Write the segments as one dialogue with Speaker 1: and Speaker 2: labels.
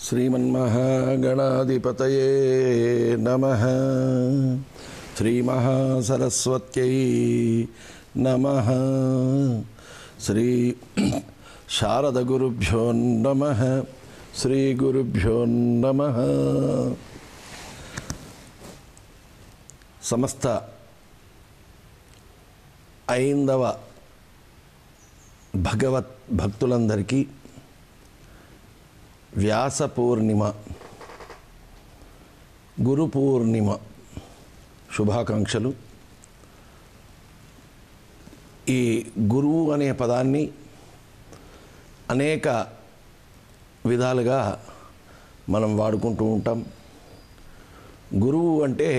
Speaker 1: श्रीमन्महागणाधिपतये नमः। श्रीमहासरस्वत्यै नमः। श्री शारदगुरुभ्यो नमः। श्रीगुरुभ्यो नमः। समस्त ఐందవ భగవత్ భక్తులందరికీ వ్యాస పూర్ణిమ, గురు పూర్ణిమ శుభాకాంక్షలు. ఈ గురువు అనే పదాన్ని అనేక విధాలుగా మనం వాడుకుంటూ ఉంటాం. గురువు అంటే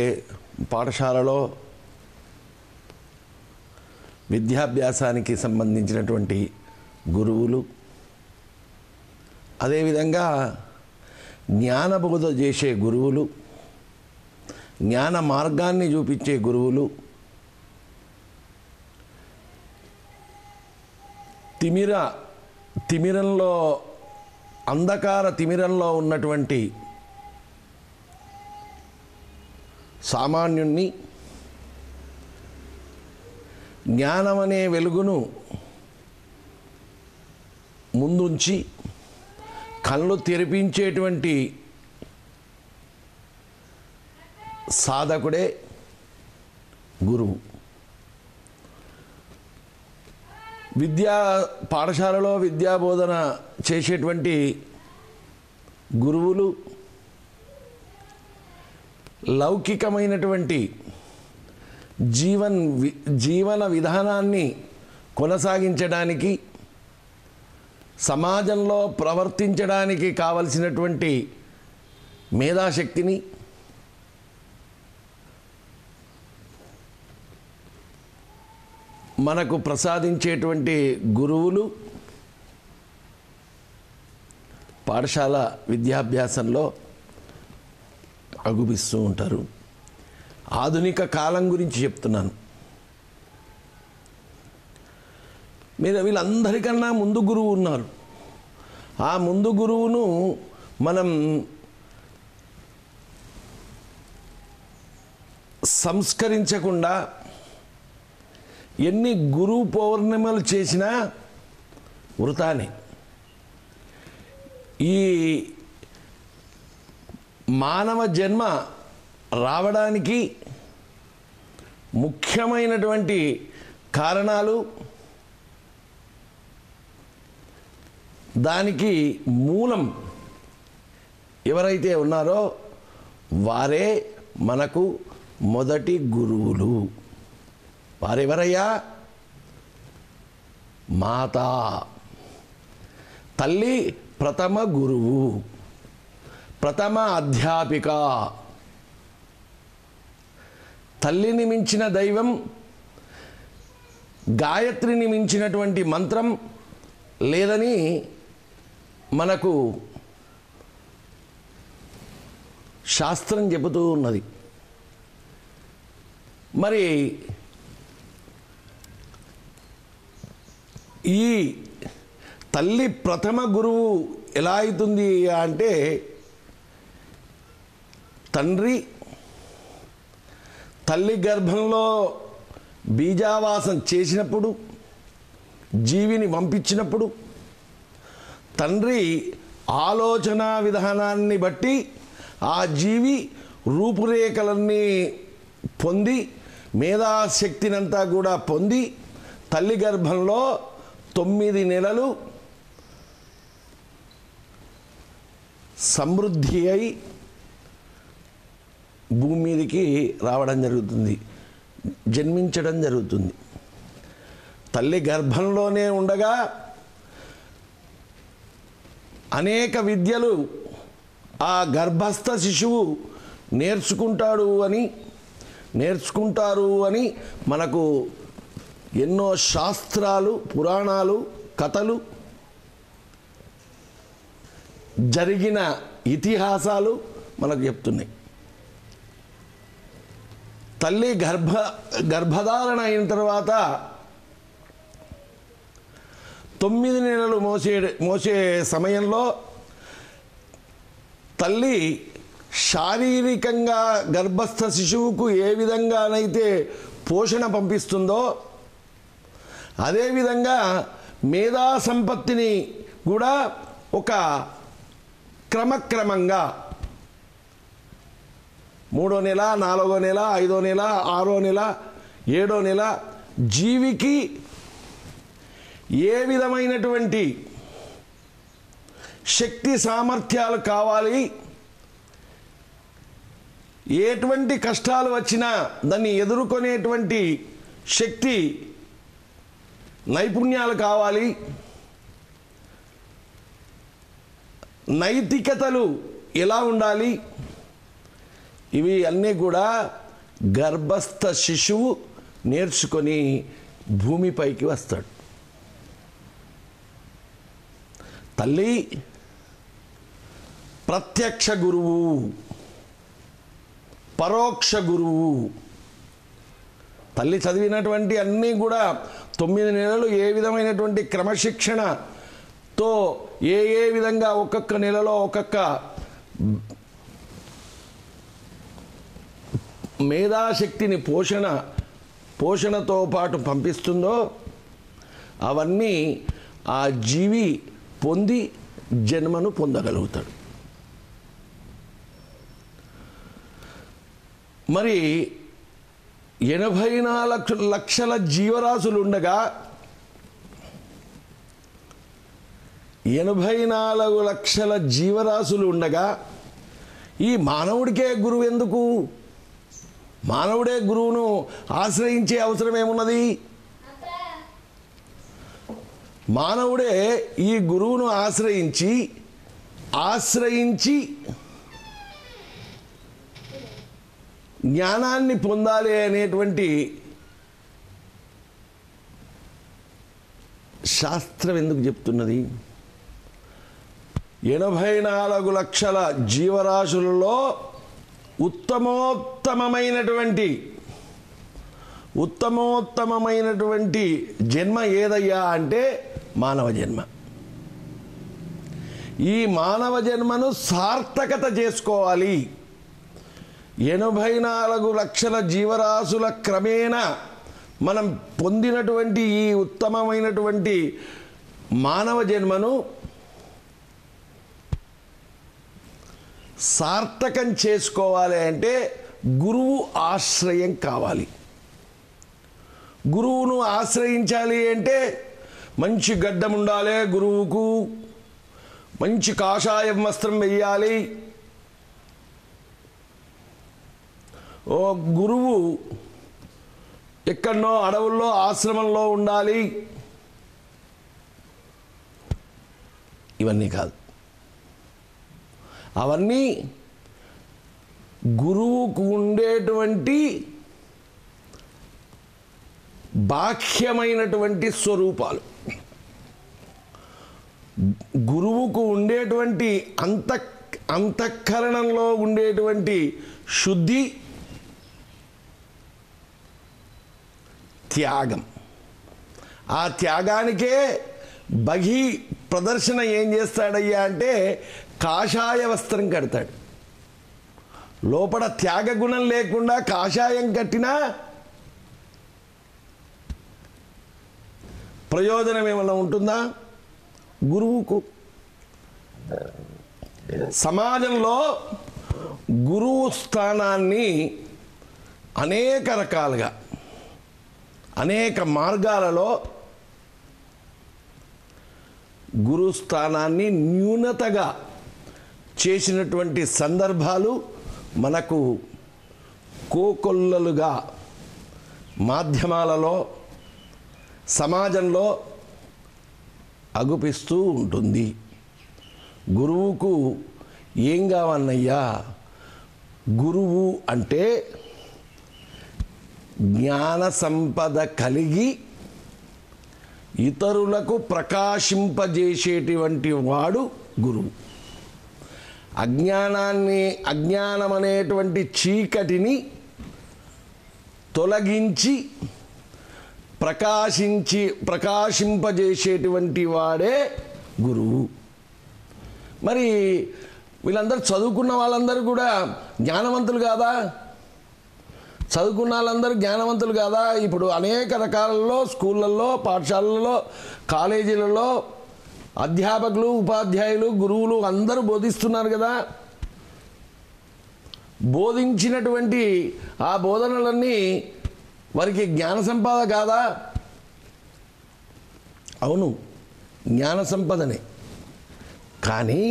Speaker 1: పాఠశాలలో విద్యాభ్యాసానికి సంబంధించినటువంటి గురువులు, అదేవిధంగా జ్ఞానబోధ చేసే గురువులు, జ్ఞాన మార్గాన్ని చూపించే గురువులు, తిమిరంలో అంధకార తిమిరంలో ఉన్నటువంటి సామాన్యుణ్ణి జ్ఞానమనే వెలుగును ముందుంచి కళ్ళు తెరిపించేటువంటి సాధకుడే గురువు. పాఠశాలలో విద్యాబోధన చేసేటువంటి గురువులు లౌకికమైనటువంటి జీవన విధానాన్ని కొనసాగించడానికి, సమాజంలో ప్రవర్తించడానికి కావలసినటువంటి మేధాశక్తిని, మనకు ప్రసాదించేటువంటి గురువులు పాఠశాల విద్యాభ్యాసంలో అగుపిస్తూ ఉంటారు. ఆధునిక కాలం గురించి చెప్తున్నాను. వీళ్ళందరికన్నా ముందు గురువు ఉన్నారు. ఆ ముందు గురువును మనం సంస్కరించకుండా ఎన్ని గురు పౌర్ణిమలు చేసినా వృతానే. ఈ మానవ జన్మ రావడానికి ముఖ్యమైనటువంటి కారణాలు, దానికి మూలం ఎవరైతే ఉన్నారో వారే మనకు మొదటి గురువులు. వారెవరయ్యా? మాతా, తల్లి ప్రథమ గురువు, ప్రథమ అధ్యాపిక. తల్లిని మించిన దైవం, గాయత్రిని మించినటువంటి మంత్రం లేదని మనకు శాస్త్రం చెబుతూ ఉన్నది. మరి ఈ తల్లి ప్రథమ గురువు ఎలా అవుతుంది అంటే, తండ్రి తల్లి గర్భంలో బీజావాసం చేసినప్పుడు, జీవిని పంపించినప్పుడు, తండ్రి ఆలోచన విధానాన్ని బట్టి ఆ జీవి రూపురేఖలన్నీ పొంది, మేధాశక్తినంతా కూడా పొంది, తల్లి గర్భంలో 9 నెలలు సమృద్ధి అయి భూమి మీదకి రావడం జరుగుతుంది, జన్మించడం జరుగుతుంది. తల్లి గర్భంలోనే ఉండగా అనేక విద్యలు ఆ గర్భస్థ శిశువు నేర్చుకుంటారు అని మనకు ఎన్నో శాస్త్రాలు, పురాణాలు, కథలు, జరిగిన ఇతిహాసాలు మనకు చెప్తున్నాయి. తల్లి గర్భధారణ అయిన తర్వాత 9 నెలలు మోసే సమయంలో తల్లి శారీరకంగా గర్భస్థ శిశువుకు ఏ విధంగానైతే పోషణ పంపిస్తుందో అదేవిధంగా మేధా సంపత్తిని కూడా ఒక క్రమక్రమంగా 3వ నెల 4వ నెల 5వ నెల 6వ నెల 7వ నెల జీవికి ఏ విధమైనటువంటి శక్తి సామర్థ్యాలు కావాలి, ఎటువంటి కష్టాలు వచ్చినా దాన్ని ఎదుర్కొనేటువంటి శక్తి నైపుణ్యాలు కావాలి, నైతికతలు ఎలా ఉండాలి, ఇవి అన్నీ కూడా గర్భస్థ శిశువు నేర్చుకొని భూమిపైకి వస్తాడు. తల్లి ప్రత్యక్ష గురువు, పరోక్ష గురువు. తల్లి చదివినటువంటి అన్నీ కూడా 9 నెలలు ఏ విధమైనటువంటి క్రమశిక్షణతో ఏ విధంగా ఒక్కొక్క నెలలో ఒక్కొక్క మేధాశక్తిని పోషణతో పాటు పంపిస్తుందో అవన్నీ ఆ జీవి పొంది జన్మను పొందగలుగుతాడు. మరి 84 లక్షల జీవరాశులు ఉండగా 84 లక్షల జీవరాశులు ఉండగా ఈ మానవుడికే గురువు ఎందుకు? మానవుడే గురువును ఆశ్రయించే అవసరం ఏమున్నది? మానవుడే ఈ గురువును ఆశ్రయించి జ్ఞానాన్ని పొందాలి అనేటువంటి శాస్త్రం ఎందుకు చెప్తున్నది? 84 లక్షల జీవరాశులలో ఉత్తమోత్తమమైనటువంటి జన్మ ఏదయ్యా అంటే మానవ జన్మ. ఈ మానవ జన్మను సార్థకత చేసుకోవాలి. 84 లక్షల జీవరాశుల క్రమేణా మనం పొందినటువంటి ఈ ఉత్తమమైనటువంటి మానవ జన్మను సార్థకం చేసుకోవాలి అంటే గురువు ఆశ్రయం కావాలి. గురువును ఆశ్రయించాలి అంటే మంచి గడ్డం ఉండాలి, గురువుకు మంచి కాషాయం వస్త్రం వెయ్యాలి. ఓ గురువు ఎక్కడనో అడవుల్లో ఆశ్రమంలో ఉండాలి. ఇవన్నీ కాదు. అవన్నీ గురువుకు ఉండేటువంటి బాహ్యమైనటువంటి స్వరూపాలు. గురువుకు ఉండేటువంటి అంతఃకరణంలో ఉండేటువంటి శుద్ధి, త్యాగం. ఆ త్యాగానికే బహి ప్రదర్శన ఏం చేస్తాడయ్యా అంటే కాషాయ వస్త్రం కడతాడు. లోపల త్యాగ గుణం లేకుండా కాషాయం కట్టినా ప్రయోజనం ఏమైనా ఉంటుందా? గురువుకు సమాజంలో గురువు స్థానాన్ని అనేక రకాలుగా అనేక మార్గాలలో గురుస్థానాన్ని న్యూనతగా చేసినటువంటి సందర్భాలు మనకు కోకొల్లలుగా మాధ్యమాలలో సమాజంలో అగుపిస్తూ ఉంటుంది. గురువుకు ఏం కావన్నయ్యా? గురువు అంటే జ్ఞాన సంపద కలిగి ఇతరులకు ప్రకాశింపజేసేటువంటి వాడు గురువు. అజ్ఞానం అనేటువంటి చీకటిని తొలగించి ప్రకాశింపజేసేటువంటి వాడే గురువు. మరి వీళ్ళందరూ చదువుకున్న వాళ్ళందరూ కూడా జ్ఞానవంతులు కాదా? చదువుకున్న వాళ్ళందరూ జ్ఞానవంతులు కాదా? ఇప్పుడు అనేక రకాలలో స్కూళ్ళల్లో, పాఠశాలల్లో, కాలేజీలలో అధ్యాపకులు, ఉపాధ్యాయులు, గురువులు అందరూ బోధిస్తున్నారు కదా. బోధించినటువంటి ఆ బోధనలన్నీ వారికి జ్ఞాన సంపద కాదా? అవును, జ్ఞాన సంపదనే. కానీ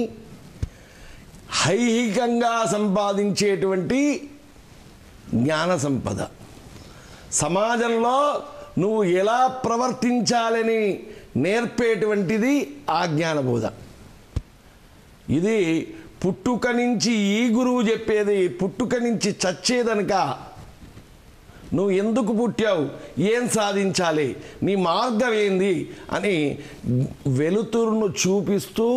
Speaker 1: ఐహికంగా సంపాదించేటువంటి జ్ఞాన సంపద, సమాజంలో నువ్వు ఎలా ప్రవర్తించాలని నేర్పేటువంటిది ఆ జ్ఞానబోధ. ఇది పుట్టుక నుంచి ఈ గురువు చెప్పేది, పుట్టుక నుంచి చచ్చేదనక నువ్వు ఎందుకు పుట్టావు, ఏం సాధించాలి, నీ మార్గం ఏంది అని వెలుతురును చూపిస్తూ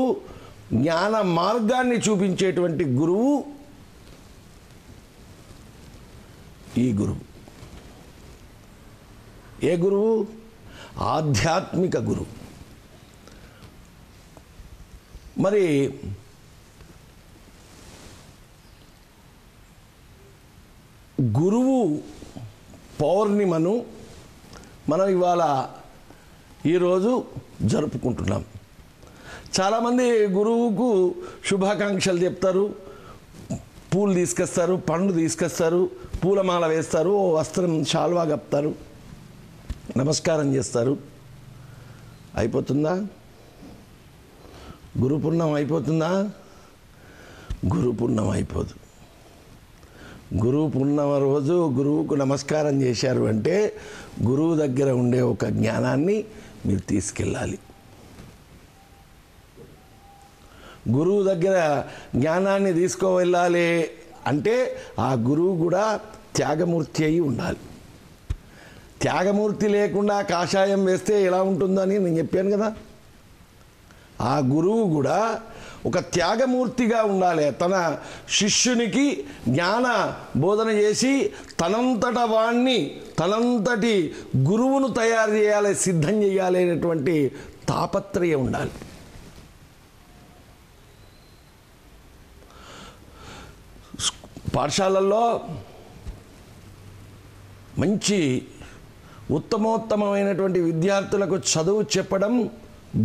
Speaker 1: జ్ఞాన మార్గాన్ని చూపించేటువంటి గురువు ఈ గురువు. ఏ గురువు? ఆధ్యాత్మిక గురువు. మరి గురువు పౌర్ణిమను మనం ఇవాళ ఈరోజు జరుపుకుంటున్నాం. చాలామంది గురువుకు శుభాకాంక్షలు చెప్తారు, పూలు తీసుకొస్తారు, పండ్లు తీసుకొస్తారు, పూలమాల వేస్తారు, ఓ వస్త్రం శాల్వా కప్తారు, నమస్కారం చేస్తారు. అయిపోతుందా? గురు పుణ్యం అయిపోతుందా? గురు పుణ్యం అయిపోదు. గురువు పుణ్యమ రోజు గురువుకు నమస్కారం చేశారు అంటే గురువు దగ్గర ఉండే ఒక జ్ఞానాన్ని మీరు తీసుకెళ్ళాలి. గురువు దగ్గర జ్ఞానాన్ని తీసుకువెళ్ళాలి అంటే ఆ గురువు కూడా త్యాగమూర్తి అయి ఉండాలి. త్యాగమూర్తి లేకుండా కాషాయం వేస్తే ఎలా ఉంటుందని నేను చెప్పాను కదా. ఆ గురువు కూడా ఒక త్యాగమూర్తిగా ఉండాలి. తన శిష్యునికి జ్ఞాన బోధన చేసి తనంతట వాణ్ణి, తనంతటి గురువును తయారు చేయాలి, సిద్ధం చేయాలి అనేటువంటి తాపత్రయం ఉండాలి. పాఠశాలల్లో మంచి ఉత్తమోత్తమైనటువంటి విద్యార్థులకు చదువు చెప్పడం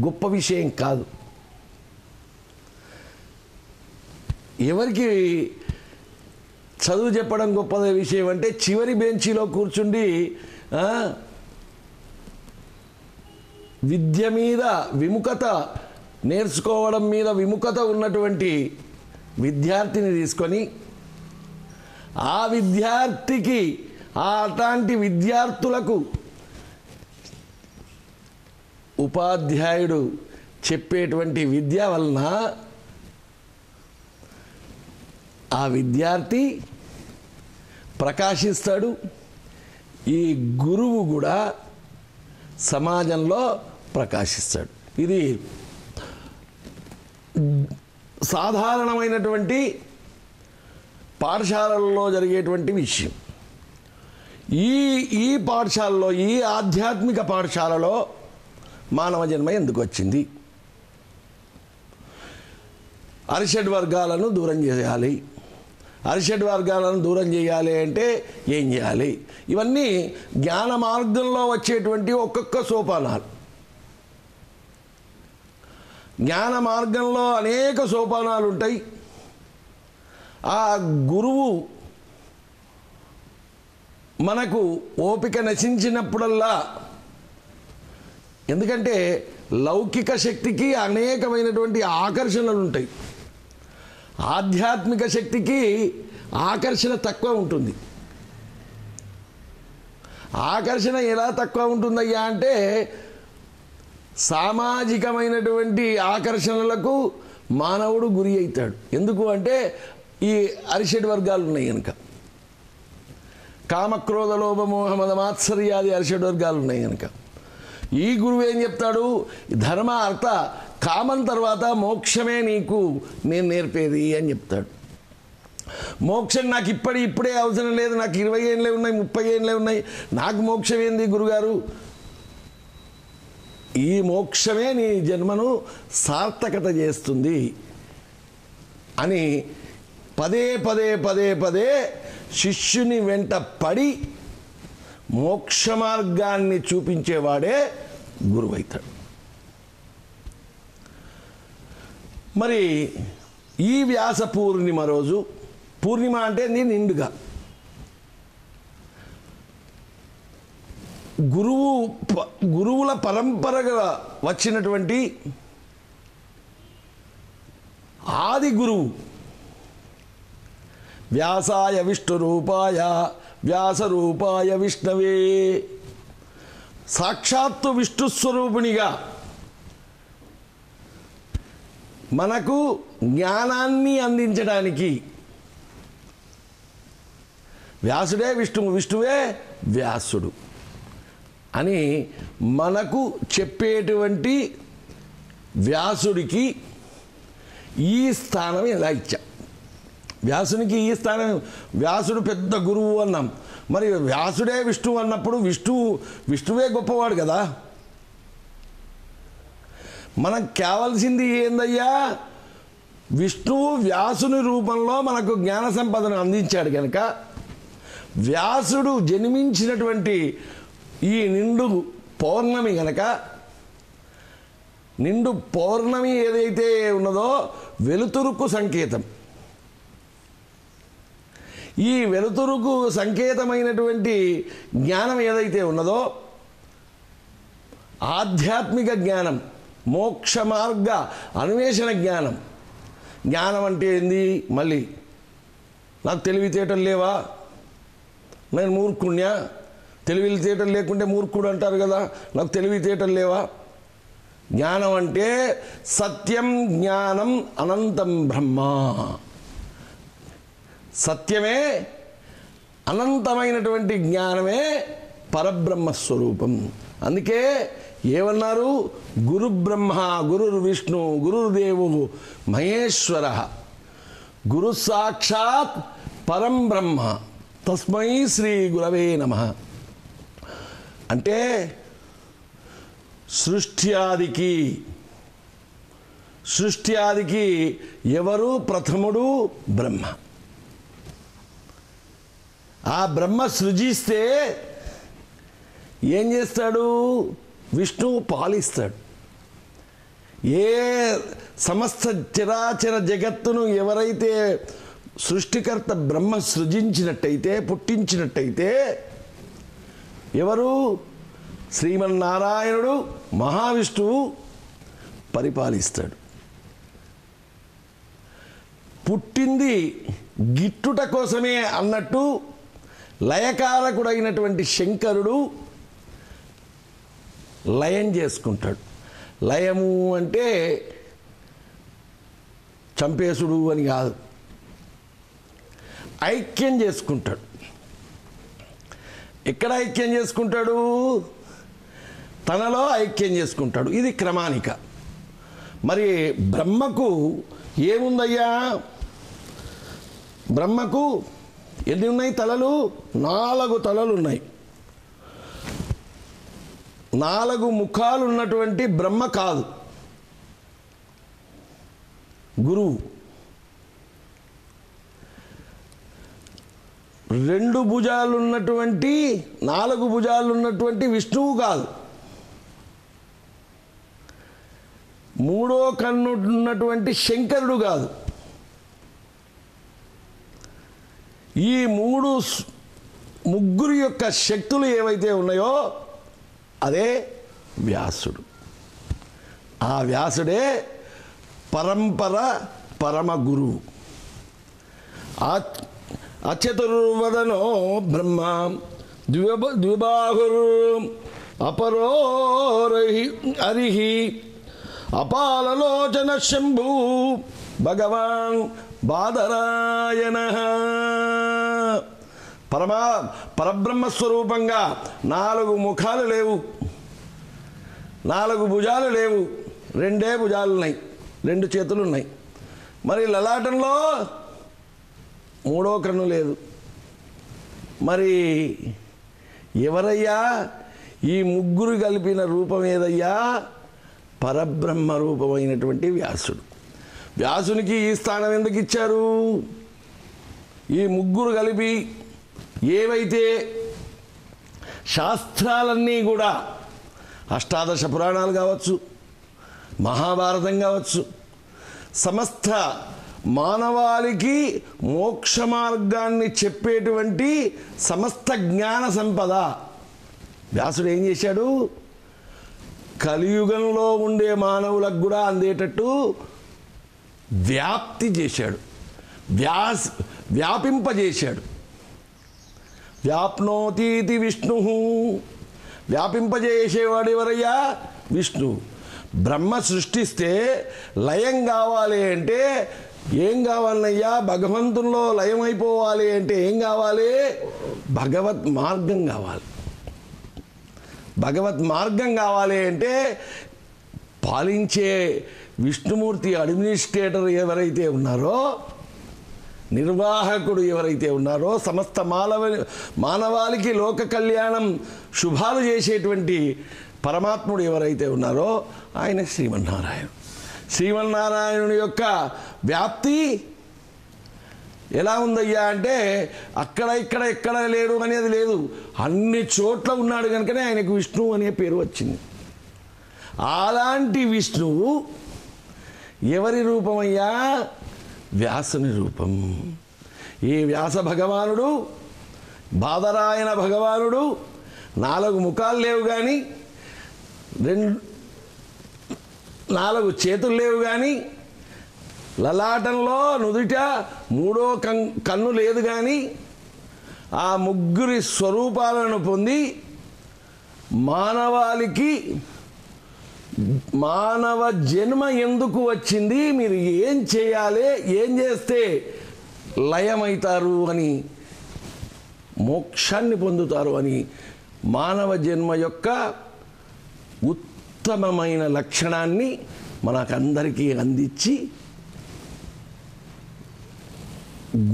Speaker 1: గొప్ప విషయం కాదు. ఎవరికి చదువు చెప్పడం గొప్ప విషయం అంటే చివరి బెంచీలో కూర్చుండి విద్య మీద విముఖత, నేర్చుకోవడం మీద విముఖత ఉన్నటువంటి విద్యార్థిని తీసుకొని ఆ విద్యార్థికి, అట్లాంటి విద్యార్థులకు ఉపాధ్యాయుడు చెప్పేటువంటి విద్య వలన ఆ విద్యార్థి ప్రకాశిస్తాడు. ఈ గురువు కూడా సమాజంలో ప్రకాశిస్తాడు. ఇది సాధారణమైనటువంటి పాఠశాలల్లో జరిగేటువంటి విషయం. ఈ పాఠశాలలో, ఈ ఆధ్యాత్మిక పాఠశాలలో మానవ జన్మ ఎందుకు వచ్చింది? అరిషడ్ వర్గాలను దూరం చేయాలి. అరిషడ్ వర్గాలను దూరం చేయాలి అంటే ఏం చేయాలి? ఇవన్నీ జ్ఞాన మార్గంలో వచ్చేటువంటి ఒక్కొక్క సోపానాలు. జ్ఞాన మార్గంలో అనేక సోపానాలు ఉంటాయి. ఆ గురువు మనకు ఓపిక నశించినప్పుడల్లా, ఎందుకంటే లౌకిక శక్తికి అనేకమైనటువంటి ఆకర్షణలు ఉంటాయి, ఆధ్యాత్మిక శక్తికి ఆకర్షణ తక్కువ ఉంటుంది. ఆకర్షణ ఎలా తక్కువ ఉంటుందయ్యా అంటే సామాజికమైనటువంటి ఆకర్షణలకు మానవుడు గురి అవుతాడు. ఎందుకు అంటే ఈ అరిషడ్ వర్గాలు ఉన్నాయి కనుక, కామక్రోధ లోభ మోహ మద మాత్సర్యాది అరిషడ్ వర్గాలు ఉన్నాయి కనుక. ఈ గురువు ఏం చెప్తాడు? ధర్మ అర్థ కామం తర్వాత మోక్షమే నీకు నేను నేర్పేది అని చెప్తాడు. మోక్షం నాకు ఇప్పుడే అవసరం లేదు, నాకు 20 ఏళ్ళే ఉన్నాయి, 30 ఏళ్ళే ఉన్నాయి, నాకు మోక్షం ఏంది గురుగారు? ఈ మోక్షమే నీ జన్మను సార్థకత చేస్తుంది అని పదే పదే పదే పదే శిష్యుని వెంట పడి మోక్ష మార్గాన్ని చూపించేవాడే గురువైతాడు. మరి ఈ వ్యాస పూర్ణిమ రోజు, పూర్ణిమ అంటే నిండుగా, గురువుల పరంపరగా వచ్చినటువంటి ఆది గురువు వ్యాసాయ విష్ణురూపాయ వ్యాసరూపాయ విష్ణవే, సాక్షాత్తు విష్ణుస్వరూపిణిగా మనకు జ్ఞానాన్ని అందించడానికి వ్యాసుడే విష్ణువు, విష్ణువే వ్యాసుడు అని మనకు చెప్పేటువంటి వ్యాసుడికి ఈ స్థానం ఎలా ఇచ్చా? వ్యాసునికి ఈ స్థానం, వ్యాసుడు పెద్ద గురువు అన్నాం, మరి వ్యాసుడే విష్ణువు అన్నప్పుడు విష్ణువే గొప్పవాడు కదా. మనకు కావాల్సింది ఏందయ్యా? విష్ణువు వ్యాసుని రూపంలో మనకు జ్ఞాన సంపదను అందించాడు కనుక వ్యాసుడు జన్మించినటువంటి ఈ నిండు పౌర్ణమి కనుక, నిండు పౌర్ణమి ఏదైతే ఉన్నదో వెలుతురుకు సంకేతం. ఈ వెలుతురుకు సంకేతమైనటువంటి జ్ఞానం ఏదైతే ఉన్నదో ఆధ్యాత్మిక జ్ఞానం, మోక్ష మార్గ అన్వేషణ జ్ఞానం. జ్ఞానం అంటే ఏంది? మళ్ళీ నాకు తెలివితేటలు లేవా, నేను మూర్ఖుణ్యా, తెలివితేటలు లేకుంటే మూర్ఖుడు అంటారు కదా, నాకు తెలివితేటలు లేవా? జ్ఞానం అంటే సత్యం జ్ఞానం అనంతం బ్రహ్మ, సత్యమే అనంతమైనటువంటి జ్ఞానమే పరబ్రహ్మస్వరూపం. అందుకే ఏమన్నారు? గురు బ్రహ్మ గురుర్ విష్ణు గురుర్దేవు మహేశ్వర, గురు సాక్షాత్ పరం బ్రహ్మ తస్మై శ్రీ గురవే నమః. అంటే సృష్టి ఆదికి ఎవరు ప్రథముడు? బ్రహ్మ. ఆ బ్రహ్మ సృజిస్తే ఏం చేస్తాడు? విష్ణువు పాలిస్తాడు. ఏ సమస్త చరాచర జగత్తును ఎవరైతే సృష్టికర్త బ్రహ్మ సృజించినట్టయితే, పుట్టించినట్టయితే ఎవరు? శ్రీమన్నారాయణుడు మహావిష్ణువు పరిపాలిస్తాడు. పుట్టింది గిట్టుట కోసమే అన్నట్టు లయకారకుడైనటువంటి శంకరుడు లయం చేసుకుంటాడు. లయము అంటే చంపేసుడు అని కాదు, ఐక్యం చేసుకుంటాడు. ఎక్కడ ఐక్యం చేసుకుంటాడు? తనలో ఐక్యం చేసుకుంటాడు. ఇది క్రమానిక. మరి బ్రహ్మకు ఏముందయ్యా? బ్రహ్మకు ఎన్ని ఉన్నాయి తలలు? 4 తలలు ఉన్నాయి. 4 ముఖాలు ఉన్నటువంటి బ్రహ్మ కాదు గురువు. 2 భుజాలు ఉన్నటువంటి, 4 భుజాలు ఉన్నటువంటి విష్ణువు కాదు. 3వ కన్ను ఉన్నటువంటి శంకరుడు కాదు. ఈ ముగ్గురు యొక్క శక్తులు ఏవైతే ఉన్నాయో అదే వ్యాసుడు. ఆ వ్యాసుడే పరంపర పరమ గురువు. అచతుర్వదనో బ్రహ్మ ద్విబాహుర్ అపరోరహి హరిహి అపాలలోచన శంభు భగవాన్ బాదరాయణః. పరబ్రహ్మస్వరూపంగా 4 ముఖాలు లేవు, 4 భుజాలు లేవు, 2 భుజాలు ఉన్నాయి, 2 చేతులు ఉన్నాయి. మరి లలాటంలో 3వ కన్ను లేదు. మరి ఎవరయ్యా? ఈ ముగ్గురు కలిపిన రూపం ఏదయ్యా? పరబ్రహ్మ రూపమైనటువంటి వ్యాసుడు. వ్యాసునికి ఈ స్థానం ఎందుకు ఇచ్చారు? ఈ ముగ్గురు కలిపి ఏవైతే శాస్త్రాలన్నీ కూడా అష్టాదశ పురాణాలు కావచ్చు, మహాభారతం కావచ్చు, సమస్త మానవాళికి మోక్ష మార్గాన్ని చెప్పేటువంటి సమస్త జ్ఞాన సంపద వ్యాసుడు ఏం చేశాడు? కలియుగంలో ఉండే మానవులకు కూడా అందేటట్టు వ్యాప్తి చేశాడు, వ్యాపింపజేశాడు. వ్యాప్నోతీతి విష్ణు, వ్యాపింపజేసేవాడు ఎవరయ్యా? విష్ణువు. బ్రహ్మ సృష్టిస్తే లయం కావాలి అంటే ఏం కావాలయ్యా? భగవంతుల్లో లయం అయిపోవాలి అంటే ఏం కావాలి? భగవత్ మార్గం కావాలి. భగవత్ మార్గం కావాలి అంటే పాలించే విష్ణుమూర్తి అడ్మినిస్ట్రేటర్ ఎవరైతే ఉన్నారో, నిర్వాహకుడు ఎవరైతే ఉన్నారో, సమస్త మానవాళికి లోక కళ్యాణం శుభాలు చేసేటువంటి పరమాత్ముడు ఎవరైతే ఉన్నారో ఆయన శ్రీమన్నారాయణుడు. శ్రీమన్నారాయణుని యొక్క వ్యాప్తి ఎలా ఉందయ్యా అంటే అక్కడ ఇక్కడ ఎక్కడ లేడు అనేది లేదు, అన్ని చోట్ల ఉన్నాడు కనుకనే ఆయనకు విష్ణువు అనే పేరు వచ్చింది. అలాంటి విష్ణువు ఎవరి రూపమయ్యా? వ్యాసుని రూపం. ఈ వ్యాస భగవానుడు, బాదరాయణ భగవానుడు 4 ముఖాలు లేవు కానీ, 4 చేతులు లేవు కానీ, లలాటంలో నుదుట 3వ కన్ను లేదు కానీ, ఆ ముగ్గురి స్వరూపాలను పొంది మానవాళికి మానవ జన్మ ఎందుకు వచ్చింది, మీరు ఏం చేయాలి, ఏం చేస్తే లయమవుతారు అని, మోక్షాన్ని పొందుతారు అని మానవ జన్మ యొక్క ఉత్తమమైన లక్షణాన్ని మనకందరికీ అందించి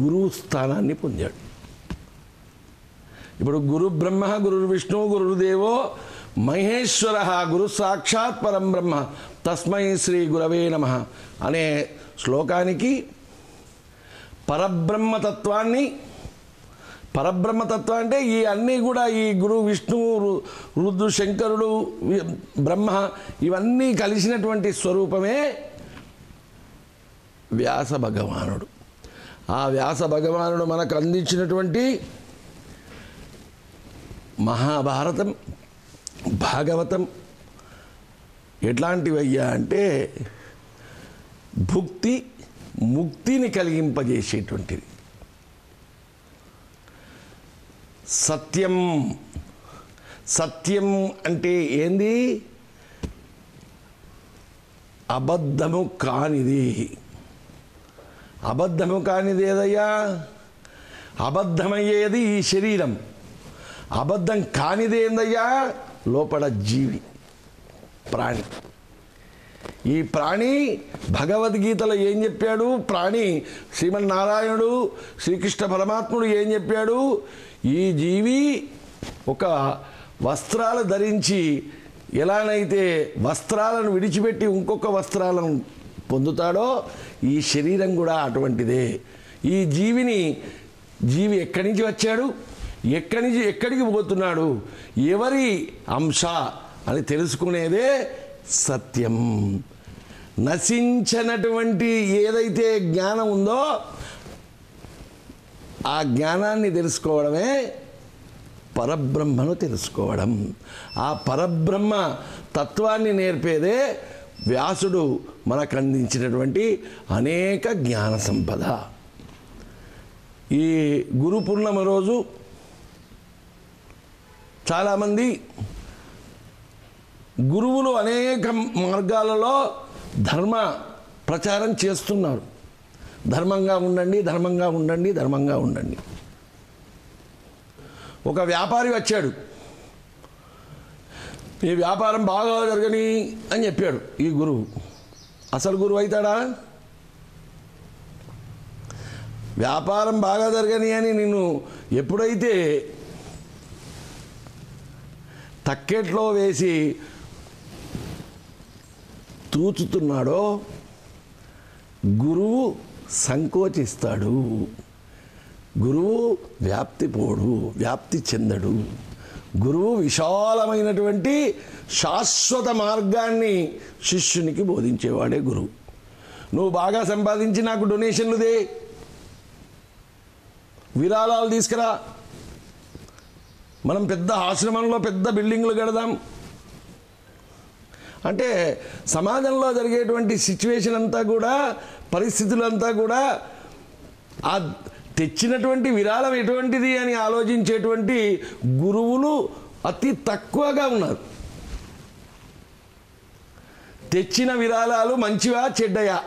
Speaker 1: గురువు స్థానాన్ని పొందాడు. ఇప్పుడు గురు బ్రహ్మ, గురు విష్ణు, గురుదేవో మహేశ్వర, గురు సాక్షాత్ పరం బ్రహ్మ తస్మై శ్రీ గురవే నమః అనే శ్లోకానికి పరబ్రహ్మతత్వాన్ని, పరబ్రహ్మతత్వం అంటే ఈ అన్నీ కూడా ఈ గురు విష్ణువు, రుద్రు, శంకరుడు, బ్రహ్మ ఇవన్నీ కలిసినటువంటి స్వరూపమే వ్యాస భగవానుడు. ఆ వ్యాస భగవానుడు మనకు అందించినటువంటి మహాభారతం, భాగవతం ఎట్లాంటివయ్యా అంటే భుక్తి ముక్తిని కలిగింపజేసేటువంటిది. సత్యం, సత్యం అంటే ఏంది? అబద్ధము కానిది. అబద్ధము కానిది ఏదయ్యా? అబద్ధమయ్యేది ఈ శరీరం. అబద్ధం కానిది ఏందయ్యా? లోపల జీవి, ప్రాణి. ఈ ప్రాణి భగవద్గీతలో ఏం చెప్పాడు? ప్రాణి శ్రీమన్నారాయణుడు శ్రీకృష్ణ పరమాత్ముడు ఏం చెప్పాడు? ఈ జీవి ఒక వస్త్రాలు ధరించి ఎలానైతే వస్త్రాలను విడిచిపెట్టి ఇంకొక వస్త్రాలను పొందుతాడో ఈ శరీరం కూడా అటువంటిదే. ఈ జీవి ఎక్కడి నుంచి వచ్చాడు, ఎక్కడి నుంచి ఎక్కడికి పోతున్నాడు, ఎవరి అంశ అని తెలుసుకునేదే సత్యం. నశించినటువంటి ఏదైతే జ్ఞానం ఉందో ఆ జ్ఞానాన్ని తెలుసుకోవడమే పరబ్రహ్మను తెలుసుకోవడం. ఆ పరబ్రహ్మ తత్వాన్ని నేర్పేదే వ్యాసుడు మనకు అందించినటువంటి అనేక జ్ఞాన సంపద. ఈ గురు పూర్ణిమ రోజు చాలామంది గురువులు అనేక మార్గాలలో ధర్మ ప్రచారం చేస్తున్నారు. ధర్మంగా ఉండండి, ధర్మంగా ఉండండి, ధర్మంగా ఉండండి. ఒక వ్యాపారి వచ్చాడు, ఈ వ్యాపారం బాగా జరగని అని చెప్పాడు ఈ గురువు. అసలు గురువు అవుతాడా? వ్యాపారం బాగా జరగని అని నిన్ను ఎప్పుడైతే తక్కెట్లో వేసి తూచుతున్నాడో గురువు సంకోచిస్తాడు, గురువు వ్యాప్తి చెందడు. గురువు విశాలమైనటువంటి శాశ్వత మార్గాన్ని శిష్యునికి బోధించేవాడే గురువు. నువ్వు బాగా సంపాదించి నాకు డొనేషన్లు దే, విరాళాలు తీసుకురా, మనం పెద్ద ఆశ్రమంలో పెద్ద బిల్డింగ్లు కడదాం అంటే సమాజంలో జరిగేటువంటి సిచ్యువేషన్ అంతా కూడా, పరిస్థితులంతా కూడా ఆ తెచ్చినటువంటి విరాళం ఎటువంటిది అని ఆలోచించేటువంటి గురువులు అతి తక్కువగా ఉన్నారు. తెచ్చిన విరాళాలు మంచివా చెడ్డయా,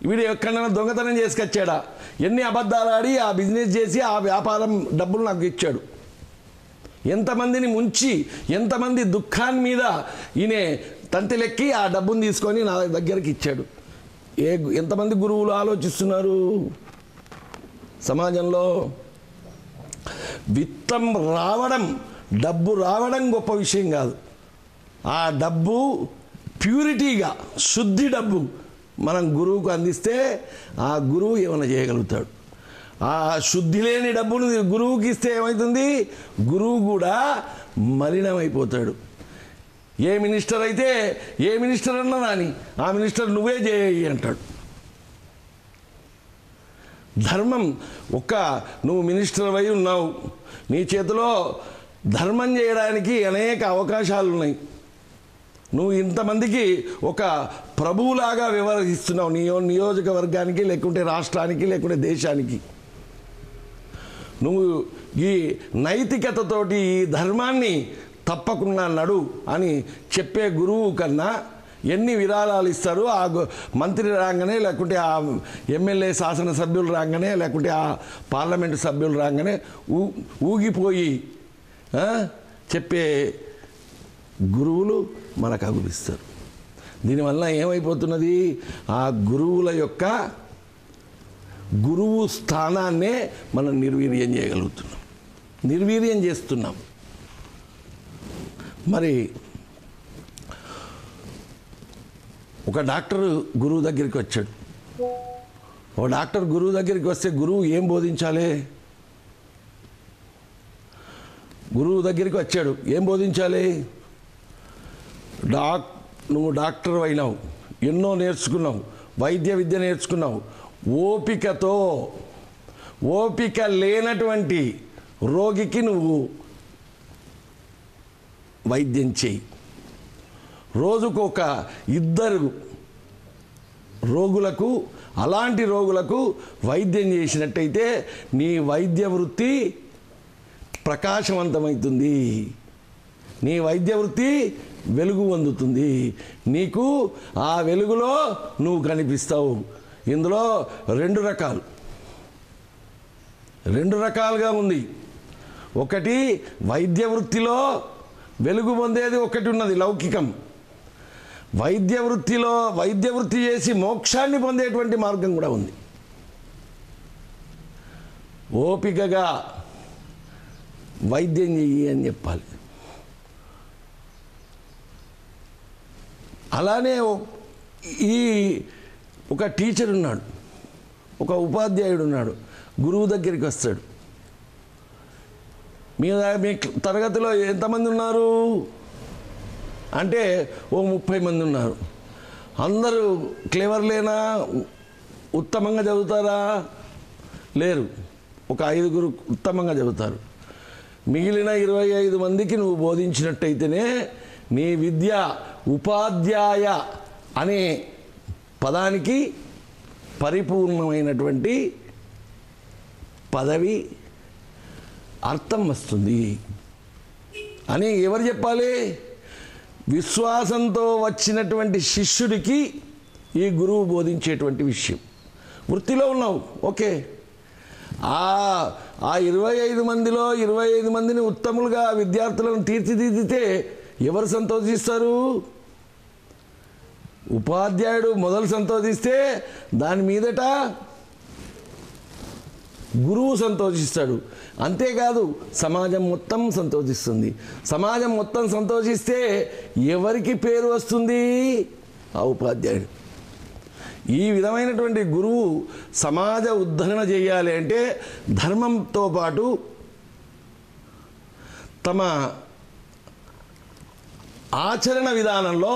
Speaker 1: వీడు ఎక్కడైనా దొంగతనం చేసుకొచ్చాడా, ఎన్ని అబద్ధాలు ఆడి ఆ బిజినెస్ చేసి ఆ వ్యాపారం డబ్బులు నాకు ఇచ్చాడు, ఎంతమందిని ముంచి ఎంతమంది దుఃఖాన్ని మీద ఈయన తంతెలెక్కి ఆ డబ్బును తీసుకొని నా దగ్గరికి ఇచ్చాడు. ఎంతమంది గురువులు ఆలోచిస్తున్నారు సమాజంలో? విత్తం రావడం, డబ్బు రావడం గొప్ప విషయం కాదు. ఆ డబ్బు ప్యూరిటీగా, శుద్ధి డబ్బు మనం గురువుకు అందిస్తే ఆ గురువు ఏమైనా చేయగలుగుతాడు. ఆ శుద్ధి లేని డబ్బును గురువుకి ఇస్తే ఏమవుతుంది? గురువు కూడా మలినమైపోతాడు. ఏ మినిస్టర్ అయితే ఏ మినిస్టర్ అన్నా నాని ఆ మినిస్టర్ నువ్వే చేయి అంటాడు. ధర్మం నువ్వు మినిస్టర్ అయి ఉన్నావు, నీ చేతిలో ధర్మం చేయడానికి అనేక అవకాశాలు ఉన్నాయి. నువ్వు ఇంతమందికి ఒక ప్రభువులాగా వ్యవహరిస్తున్నావు, నియోజకవర్గానికి, లేకుంటే రాష్ట్రానికి, లేకుంటే దేశానికి. నువ్వు ఈ నైతికతతోటి ఈ ధర్మాన్ని తప్పకుండా నడు అని చెప్పే గురువు కన్నా ఎన్ని విరాళాలు ఇస్తారు, ఆ మంత్రి రాగానే, లేకుంటే ఆ ఎమ్మెల్యే శాసనసభ్యులు రాగానే, లేకుంటే ఆ పార్లమెంటు సభ్యులు రాగానే ఊగిపోయి చెప్పే గురువులు మనకు అగుపిస్తారు. దీనివల్ల ఏమైపోతున్నది? ఆ గురువుల యొక్క గురువు స్థానాన్నే మనం నిర్వీర్యం చేయగలుగుతున్నాం, నిర్వీర్యం చేస్తున్నాం. మరి ఒక డాక్టర్ గురువు దగ్గరికి వచ్చాడు. ఒక డాక్టర్ గురువు దగ్గరికి వస్తే గురువు ఏం బోధించాలి? గురువు దగ్గరికి వచ్చాడు, ఏం బోధించాలి? నువ్వు డాక్టర్ అయినావు, ఎన్నో నేర్చుకున్నావు, వైద్య విద్య నేర్చుకున్నావు, ఓపిక లేనటువంటి రోగికి నువ్వు వైద్యం చేయి. రోజుకు ఒక 2 రోగులకు, అలాంటి రోగులకు వైద్యం చేసినట్టయితే నీ వైద్య వృత్తి ప్రకాశవంతమవుతుంది, నీ వైద్య వృత్తి వెలుగు పొందుతుంది, నీకు ఆ వెలుగులో నువ్వు కనిపిస్తావు. ఇందులో 2 రకాలుగా ఉంది. ఒకటి వైద్య వృత్తిలో వెలుగు పొందేది ఒకటి ఉన్నది, లౌకికం. వైద్య వృత్తి చేసి మోక్షాన్ని పొందేటువంటి మార్గం కూడా ఉంది. ఓపికగా వైద్యం చెయ్యి అని చెప్పాలి. అలానే ఒక టీచర్ ఉన్నాడు, ఒక ఉపాధ్యాయుడు ఉన్నాడు, గురువు దగ్గరికి వస్తాడు. మీ తరగతిలో ఎంతమంది ఉన్నారు అంటే 30 మంది ఉన్నారు. అందరూ క్లెవర్లేనా, ఉత్తమంగా చదువుతారా? లేరు. ఒక 5 ఉత్తమంగా చదువుతారు. మిగిలిన 25 మందికి నువ్వు బోధించినట్టయితేనే నీ విద్య ఉపాధ్యాయ అనే పదానికి పరిపూర్ణమైనటువంటి పదవి అర్థం వస్తుంది అని ఎవరు చెప్పాలి? విశ్వాసంతో వచ్చినటువంటి శిష్యుడికి ఈ గురువు బోధించేటువంటి విషయం. వృత్తిలో ఉన్నావు, ఓకే. ఆ 25 మందిలో 25 మందిని ఉత్తములుగా విద్యార్థులను తీర్చిదిద్దితే ఎవరు సంతోషిస్తారు? ఉపాధ్యాయుడు మొదలు సంతోషిస్తే దాని మీదట గురువు సంతోషిస్తాడు. అంతేకాదు సమాజం మొత్తం సంతోషిస్తుంది. సమాజం మొత్తం సంతోషిస్తే ఎవరికి పేరు వస్తుంది? ఆ ఉపాధ్యాయుడు. ఈ విధమైనటువంటి గురువు సమాజ ఉద్ధరణ చేయాలి అంటే ధర్మంతో పాటు తమ ఆచరణ విధానంలో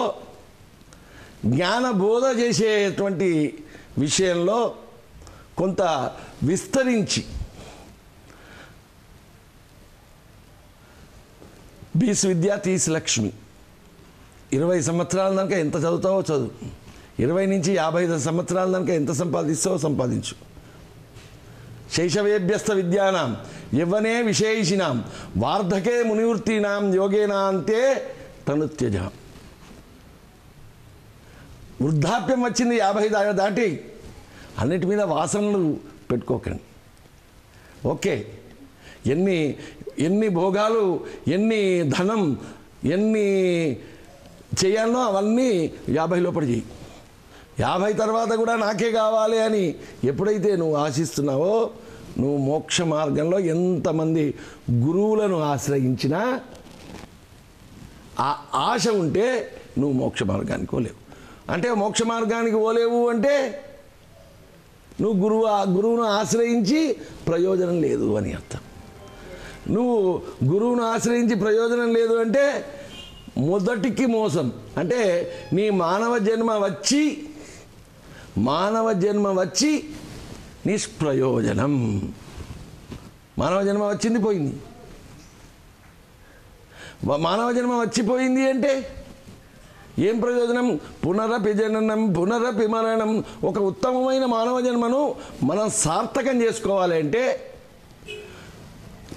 Speaker 1: జ్ఞానబోధ చేసేటువంటి విషయంలో కొంత విస్తరించి బీస్ విద్య తీసి లక్ష్మి 20 సంవత్సరాల దాకా ఎంత చదువుతావో చదువు, 20 నుంచి 55 సంవత్సరాల దాకా ఎంత సంపాదిస్తావో సంపాదించు. శైశవేభ్యస్త విద్యానాం యవ్వనే విశేషినాం వార్ధకే మునివృత్తీనాం యోగేనాంతే తనుత్యజ. వృద్ధాప్యం వచ్చింది 50 దాటి అన్నిటి మీద వాసనలు పెట్టుకోకండి. ఓకే, ఎన్ని భోగాలు, ఎన్ని ధనం, ఎన్ని చేయాలో అవన్నీ 50 లోపల చేయి. 50 తర్వాత కూడా నాకే కావాలి అని ఎప్పుడైతే నువ్వు ఆశిస్తున్నావో నువ్వు మోక్ష మార్గంలో ఎంతమంది గురువులను ఆశ్రయించినా ఆ ఆశ ఉంటే నువ్వు మోక్ష మార్గానికి పోలేవు. అంటే మోక్ష మార్గానికి పోలేవు అంటే నువ్వు గురువును ఆశ్రయించి ప్రయోజనం లేదు అని అర్థం. నువ్వు గురువును ఆశ్రయించి ప్రయోజనం లేదు అంటే మొదటికి మోసం. అంటే నీ మానవ జన్మ వచ్చి నిష్ప్రయోజనం. మానవ జన్మ వచ్చింది పోయింది. మానవ జన్మ వచ్చిపోయింది అంటే ఏం ప్రయోజనం? పునరపి జననం పునరపి మరణం. ఒక ఉత్తమమైన మానవ జన్మను మనం సార్థకం చేసుకోవాలి అంటే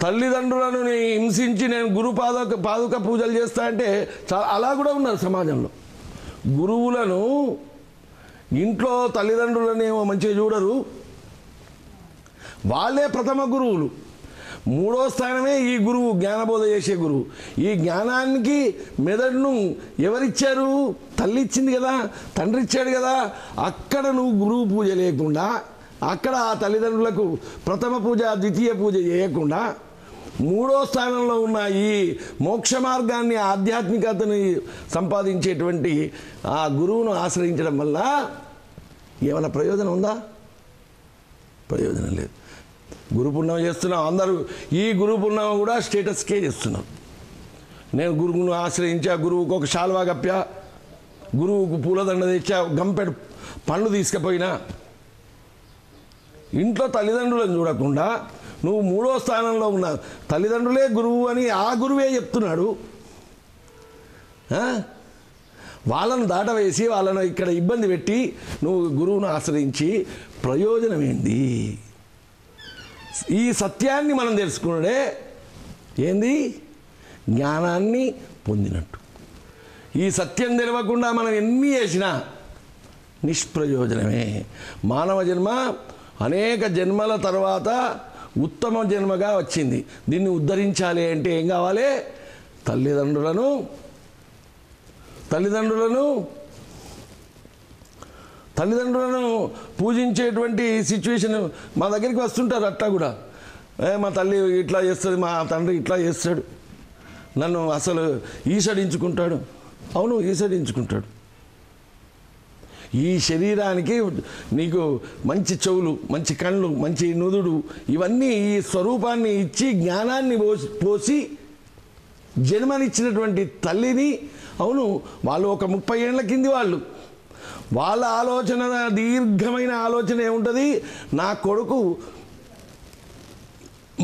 Speaker 1: తల్లిదండ్రులను హింసించి నేను గురు పాదుక పూజలు చేస్తా అంటే అలా కూడా ఉన్నారు సమాజంలో. గురువులను ఇంట్లో తల్లిదండ్రులను ఏమో మంచిగా చూడరు, వాళ్ళే ప్రథమ గురువులు. 3వ స్థానమే ఈ గురువు, జ్ఞానబోధ చేసే గురువు. ఈ జ్ఞానానికి మెదడును ఎవరిచ్చారు? తల్లి ఇచ్చింది కదా, తండ్రి ఇచ్చాడు కదా. అక్కడ నువ్వు గురువు పూజ లేకుండా, అక్కడ ఆ తల్లిదండ్రులకు ప్రథమ పూజ ద్వితీయ పూజ చేయకుండా 3వ స్థానంలో ఉన్న ఈ మోక్ష మార్గాన్ని, ఆధ్యాత్మికతని సంపాదించేటువంటి ఆ గురువును ఆశ్రయించడం వల్ల ఏమైనా ప్రయోజనం ఉందా? ప్రయోజనం లేదు. గురు పుణ్యం చేస్తున్నాం అందరూ. ఈ గురు పుణ్యం కూడా స్టేటస్కే చేస్తున్నాం. నేను గురువును ఆశ్రయించా, గురువుకు ఒక శాల్వా కప్పా, గురువుకు పూలదండ తెచ్చా, గంపెడు పండ్లు తీసుకుపోయినా. ఇంట్లో తల్లిదండ్రులను చూడకుండా నువ్వు 3వ స్థానంలో ఉన్న తల్లిదండ్రులే గురువు అని ఆ గురువే చెప్తున్నాడు. వాళ్ళను దాటవేసి వాళ్ళను ఇక్కడ ఇబ్బంది పెట్టి నువ్వు గురువును ఆశ్రయించి ప్రయోజనం ఏంది? ఈ సత్యాన్ని మనం తెలుసుకున్నాడే ఏంది? జ్ఞానాన్ని పొందినట్టు. ఈ సత్యం తెలియకుండా మనం ఎన్ని చేసినా నిష్ప్రయోజనమే. మానవ జన్మ అనేక జన్మల తర్వాత ఉత్తమ జన్మగా వచ్చింది. దీన్ని ఉద్ధరించాలి అంటే ఏం కావాలి? తల్లిదండ్రులను పూజించేటువంటి సిచ్యువేషన్ మా దగ్గరికి వస్తుంటారు. అట్లా కూడా మా తల్లి ఇట్లా చేస్తుంది, మా తండ్రి ఇట్లా చేస్తాడు, నన్ను అసలు ఈసడించుకుంటాడు. అవును, ఈసడించుకుంటాడు. ఈ శరీరానికి నీకు మంచి చెవులు, మంచి కళ్ళు, మంచి నుదుడు, ఇవన్నీ ఈ స్వరూపాన్ని ఇచ్చి జ్ఞానాన్ని పోసి జన్మనిచ్చినటువంటి తల్లిని, అవును వాళ్ళు ఒక 30 ఏళ్ల కింది వాళ్ళ ఆలోచన, దీర్ఘమైన ఆలోచన ఏముంటుంది? నా కొడుకు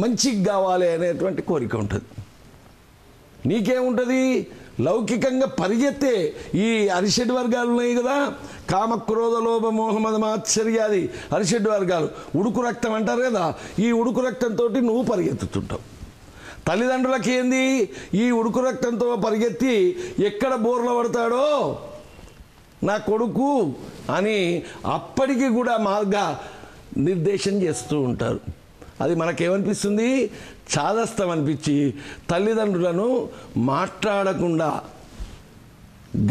Speaker 1: మంచిగా కావాలి అనేటువంటి కోరిక ఉంటుంది. నీకేముంటుంది? లౌకికంగా పరిగెత్తే ఈ అరిషడ్ వర్గాలు ఉన్నాయి కదా, కామక్రోధ లోభ మోహ మద మాత్సర్యాది అరిషడ్ వర్గాలు, ఉడుకు రక్తం అంటారు కదా. ఈ ఉడుకు రక్తంతో నువ్వు పరిగెత్తుతుంటావు. తల్లిదండ్రులకి ఏంది? ఈ ఉడుకు రక్తంతో పరిగెత్తి ఎక్కడ బోర్ల పడతాడో నా కొడుకు అని అప్పటికి కూడా మార్గ నిర్దేశం చేస్తూ ఉంటారు. అది మనకేమనిపిస్తుంది? చాదస్తం అనిపించి తల్లిదండ్రులను మాట్లాడకుండా,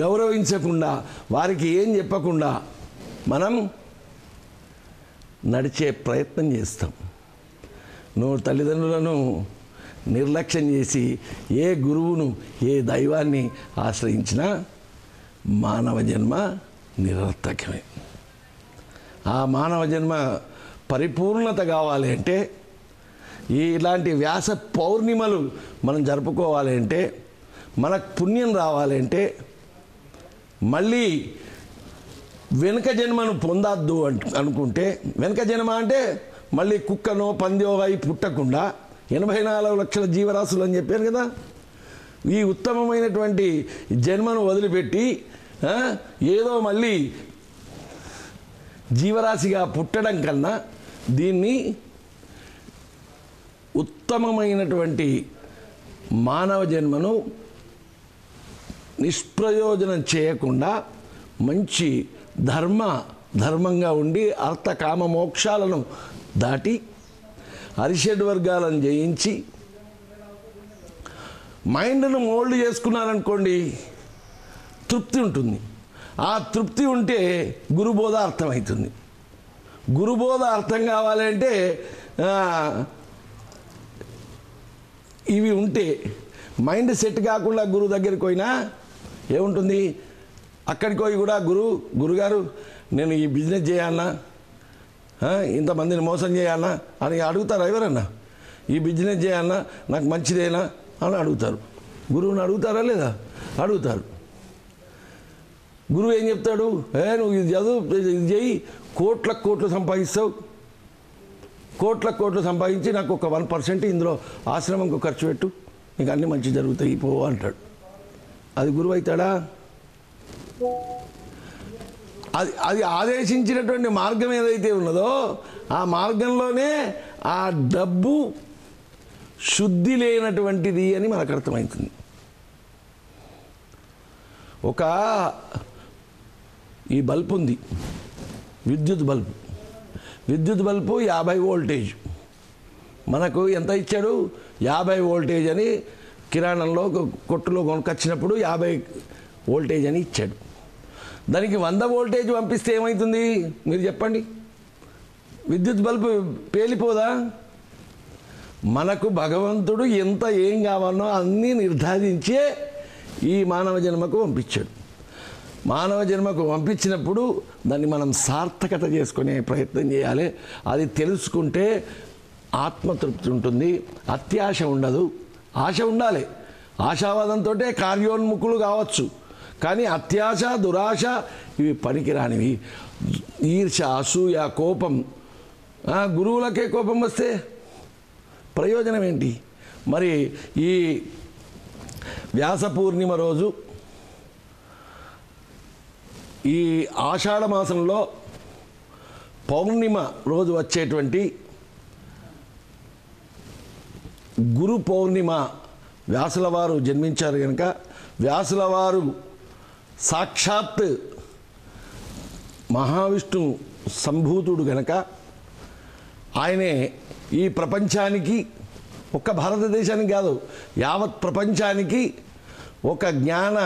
Speaker 1: గౌరవించకుండా, వారికి ఏం చెప్పకుండా మనం నడిచే ప్రయత్నం చేస్తాం. నువ్వు తల్లిదండ్రులను నిర్లక్ష్యం చేసి ఏ గురువును, ఏ దైవాన్ని ఆశ్రయించినా మానవ జన్మ నిరర్థకమే. ఆ మానవ జన్మ పరిపూర్ణత కావాలి అంటే, ఇలాంటి వ్యాస పౌర్ణిమలు మనం జరుపుకోవాలి అంటే, మనకు పుణ్యం రావాలి అంటే, మళ్ళీ వెనుక జన్మను పొందద్దు అనుకుంటే, వెనుక జన్మ అంటే మళ్ళీ కుక్కనో పందో అయి పుట్టకుండా 84 లక్షల జీవరాశులు అని చెప్పాను కదా, ఈ ఉత్తమమైనటువంటి జన్మను వదిలిపెట్టి ఏదో మళ్ళీ జీవరాశిగా పుట్టడం కన్నా దీన్ని ఉత్తమమైనటువంటి మానవ జన్మను నిష్ప్రయోజనం చేయకుండా మంచి ధర్మంగా ఉండి అర్థ కామ మోక్షాలను దాటి అరిషడ్ వర్గాలను జయించి మైండ్ను మోల్డ్ చేసుకున్నారనుకోండి, తృప్తి ఉంటుంది. ఆ తృప్తి ఉంటే గురుబోధ అర్థమవుతుంది. గురుబోధ అర్థం కావాలంటే ఇవి ఉంటే, మైండ్ సెట్ కాకుండా గురువు దగ్గరికి పోయినా ఏముంటుంది, అక్కడికి పోయి కూడా గురుగారు నేను ఈ బిజినెస్ చేయాలన్నా, ఇంతమందిని మోసం చేయాలన్నా అని అడుగుతారు. ఎవరన్నా ఈ బిజినెస్ చేయాలన్నా నాకు మంచిదేనా అని అడుగుతారు. గురువుని అడుగుతారా లేదా? అడుగుతారు. గురువు ఏం చెప్తాడు, నువ్వు ఇది చదువు, ఇది చేయి, కోట్లు సంపాదిస్తావు, కోట్లు సంపాదించి నాకు ఒక 1% ఇందులో ఆశ్రమంకు ఖర్చు పెట్టు, నీకు అన్నీ మంచి జరుగుతాయి పో అంటాడు. అది గురువు అవుతాడా? అది ఆదేశించినటువంటి మార్గం ఏదైతే ఉన్నదో ఆ మార్గంలోనే ఆ డబ్బు శుద్ధి లేనటువంటిది అని మనకు అర్థమవుతుంది. ఈ బల్బు ఉంది, విద్యుత్ బల్బు 50 వోల్టేజ్. మనకు ఎంత ఇచ్చాడు? 50 వోల్టేజ్ అని కిరాణంలో కొట్టులో కొనుకొచ్చినప్పుడు 50 వోల్టేజ్ అని ఇచ్చాడు. దానికి 100 వోల్టేజ్ పంపిస్తే ఏమవుతుంది మీరు చెప్పండి? విద్యుత్ బల్బు పేలిపోదా? మనకు భగవంతుడు ఎంత ఏం కావాలో అన్నీ నిర్ధారించే ఈ మానవ జన్మకు పంపించాడు. మానవ జన్మకు పంపించినప్పుడు దాన్ని మనం సార్థకత చేసుకునే ప్రయత్నం చేయాలి. అది తెలుసుకుంటే ఆత్మతృప్తి ఉంటుంది, అత్యాశ ఉండదు. ఆశ ఉండాలి, ఆశావాదంతో కార్యోన్ముఖులు కావచ్చు, కానీ అత్యాశ దురాశ ఇవి పనికిరానివి. ఈర్ష అసూయ కోపం, గురువులకే కోపం వస్తే ప్రయోజనం ఏంటి? మరి ఈ వ్యాస పూర్ణిమ రోజు, ఈ ఆషాఢ మాసంలో పౌర్ణిమ రోజు వచ్చేటువంటి గురు పౌర్ణిమ, వ్యాసుల వారు జన్మించారు కనుక, వ్యాసుల వారు సాక్షాత్ మహావిష్ణు సంభూతుడు గనక ఆయనే ఈ ప్రపంచానికి, ఒక్క భారతదేశానికి కాదు యావత్ ప్రపంచానికి ఒక జ్ఞాన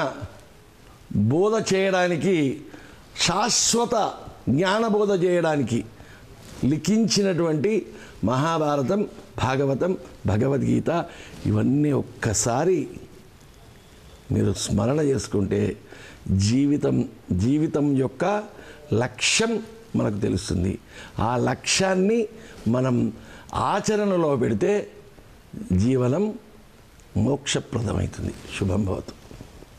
Speaker 1: బోధ చేయడానికి, శాశ్వత జ్ఞానబోధ చేయడానికి లిఖించినటువంటి మహాభారతం, భాగవతం, భగవద్గీత ఇవన్నీ ఒక్కసారి మీరు స్మరణ చేసుకుంటే జీవితం యొక్క లక్ష్యం మనకు తెలుస్తుంది. ఆ లక్ష్యాన్ని మనం ఆచరణలో పెడితే జీవనం మోక్షప్రదమవుతుంది. శుభం భవతు.